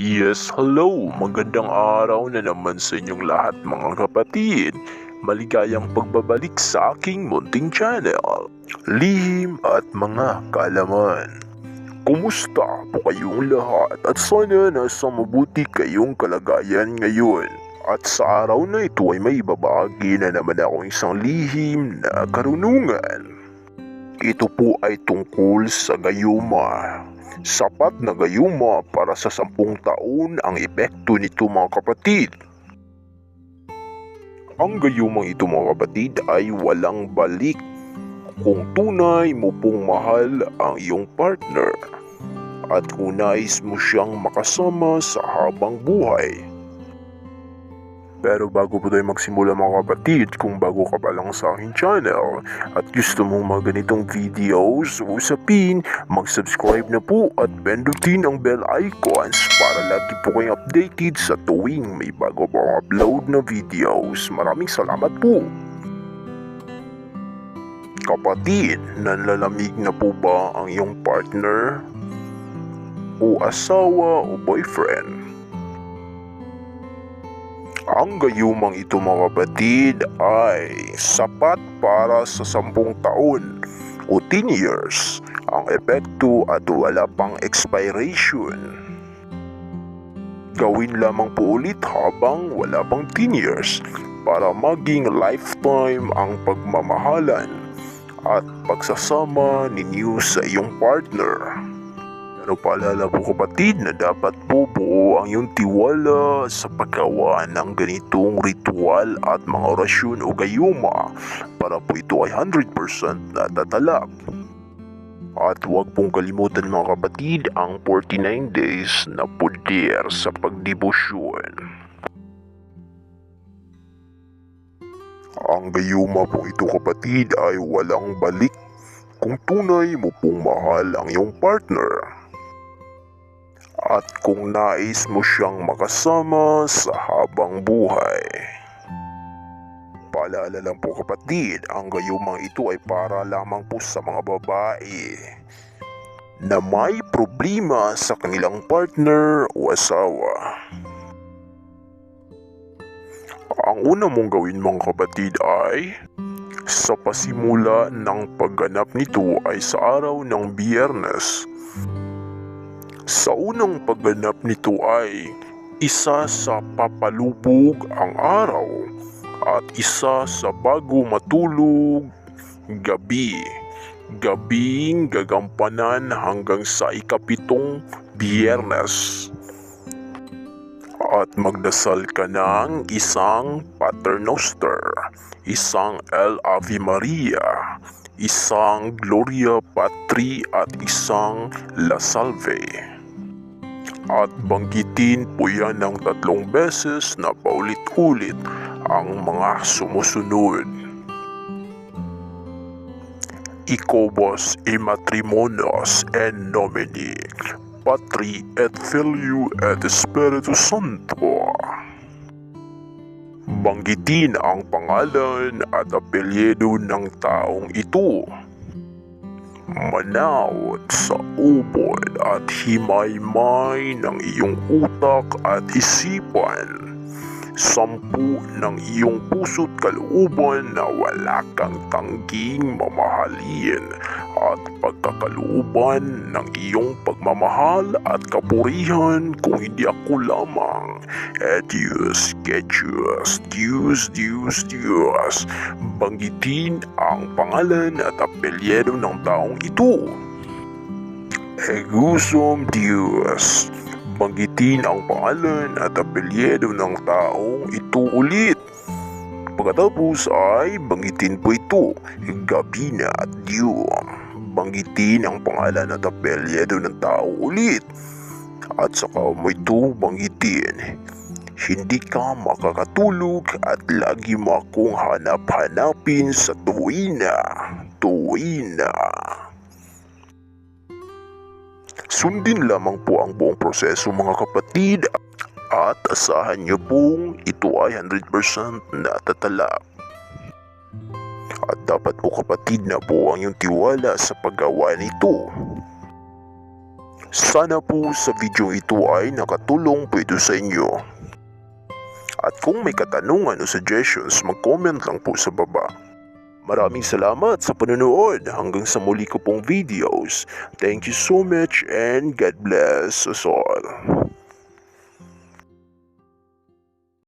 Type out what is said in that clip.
Yes, hello! Magandang araw na naman sa inyong lahat mga kapatid. Maligayang pagbabalik sa aking munting channel, Lihim at Mga Kaalaman. Kumusta po kayong lahat at sana nasa mabuti kayong kalagayan ngayon. At sa araw na ito ay may babagi na naman akong isang lihim na karunungan. Ito po ay tungkol sa gayuma. Sapat na gayuma para sa 10 taon ang epekto nito mga kapatid. Ang gayumang ito mga kapatid ay walang balik kung tunay mo pong mahal ang iyong partner at kung nais mo siyang makasama sa habang buhay. Pero bago po tayo magsimula mga kapatid, kung bago ka pa lang sa aking channel at gusto mong mga ganitong videos o usapin, mag-subscribe na po at pindutin ang bell icons para lagi po kayong updated sa tuwing may bago pong upload na videos. Maraming salamat po! Kapatid, nanlalamig na po ba ang iyong partner o asawa o boyfriend? Ang gayumang ito mga kapatid ay sapat para sa 10 taon o 10 years ang epekto at wala pang expiration. Gawin lamang po ulit habang wala pang 10 years para maging lifetime ang pagmamahalan at pagsasama ninyo sa iyong partner. Pero paalala po kapatid na dapat po buo ang iyong tiwala sa paggawa ng ganitong ritual at mga orasyon o gayuma para po ito ay 100% natatalak. At huwag pong kalimutan mga kapatid ang 49 days na poder sa pagdebosyon. Ang gayuma po ito kapatid ay walang balik kung tunay mo pong mahal ang iyong partner. At kung nais mo siyang makasama sa habang buhay. Paalala lang po kapatid, ang gayumang ito ay para lamang po sa mga babae na may problema sa kanilang partner o asawa. Ang una mong gawin mga kapatid ay sa pasimula ng pagganap nito ay sa araw ng Biyernes. Sa unang pagganap nito ay isa sa papalubog ang araw at isa sa bago matulog gabi. Gabing gagampanan hanggang sa ikapitong Biyernes. At magdasal ka ng isang Paternoster, isang El Ave Maria, isang Gloria Patri at isang La Salve. At banggitin po yan ng 3 beses na paulit-ulit ang mga sumusunod. Icobos e matrimonios en nomine Patri et Filio et Spiritus Sancto. Banggitin ang pangalan at apelyido ng taong ito. Manawat sa ubod at himay-may ng iyong utak at isipan. 10 ng iyong puso't kalooban na wala kang tangging mamahalin at pagkakalooban ng iyong pagmamahal at kapurihan kung hindi ako lamang. Dios, que Dios, Dios, Dios, Dios. Banggitin ang pangalan at apelyido ng taong ito. Egusum Dios. Banggitin ang pangalan at apelyido ng taong ito ulit. Pagkatapos ay banggitin po ito, Gabina at Dios. Banggitin ang pangalan at apelyido ng tao ulit. At saka mo ito banggitin. Hindi ka makakatulog at lagi mo akong hanap-hanapin sa tuwina. Sundin lamang po ang buong proseso mga kapatid at asahan niyo pong ito ay 100% natatalak. At dapat po kapatid na po ang iyong tiwala sa paggawa nito. Sana po sa video ito ay nakatulong po ito sa inyo. At kung may katanungan o suggestions, mag-comment lang po sa baba. Maraming salamat sa panonood. Hanggang sa muli ko pong videos. Thank you so much and God bless us all.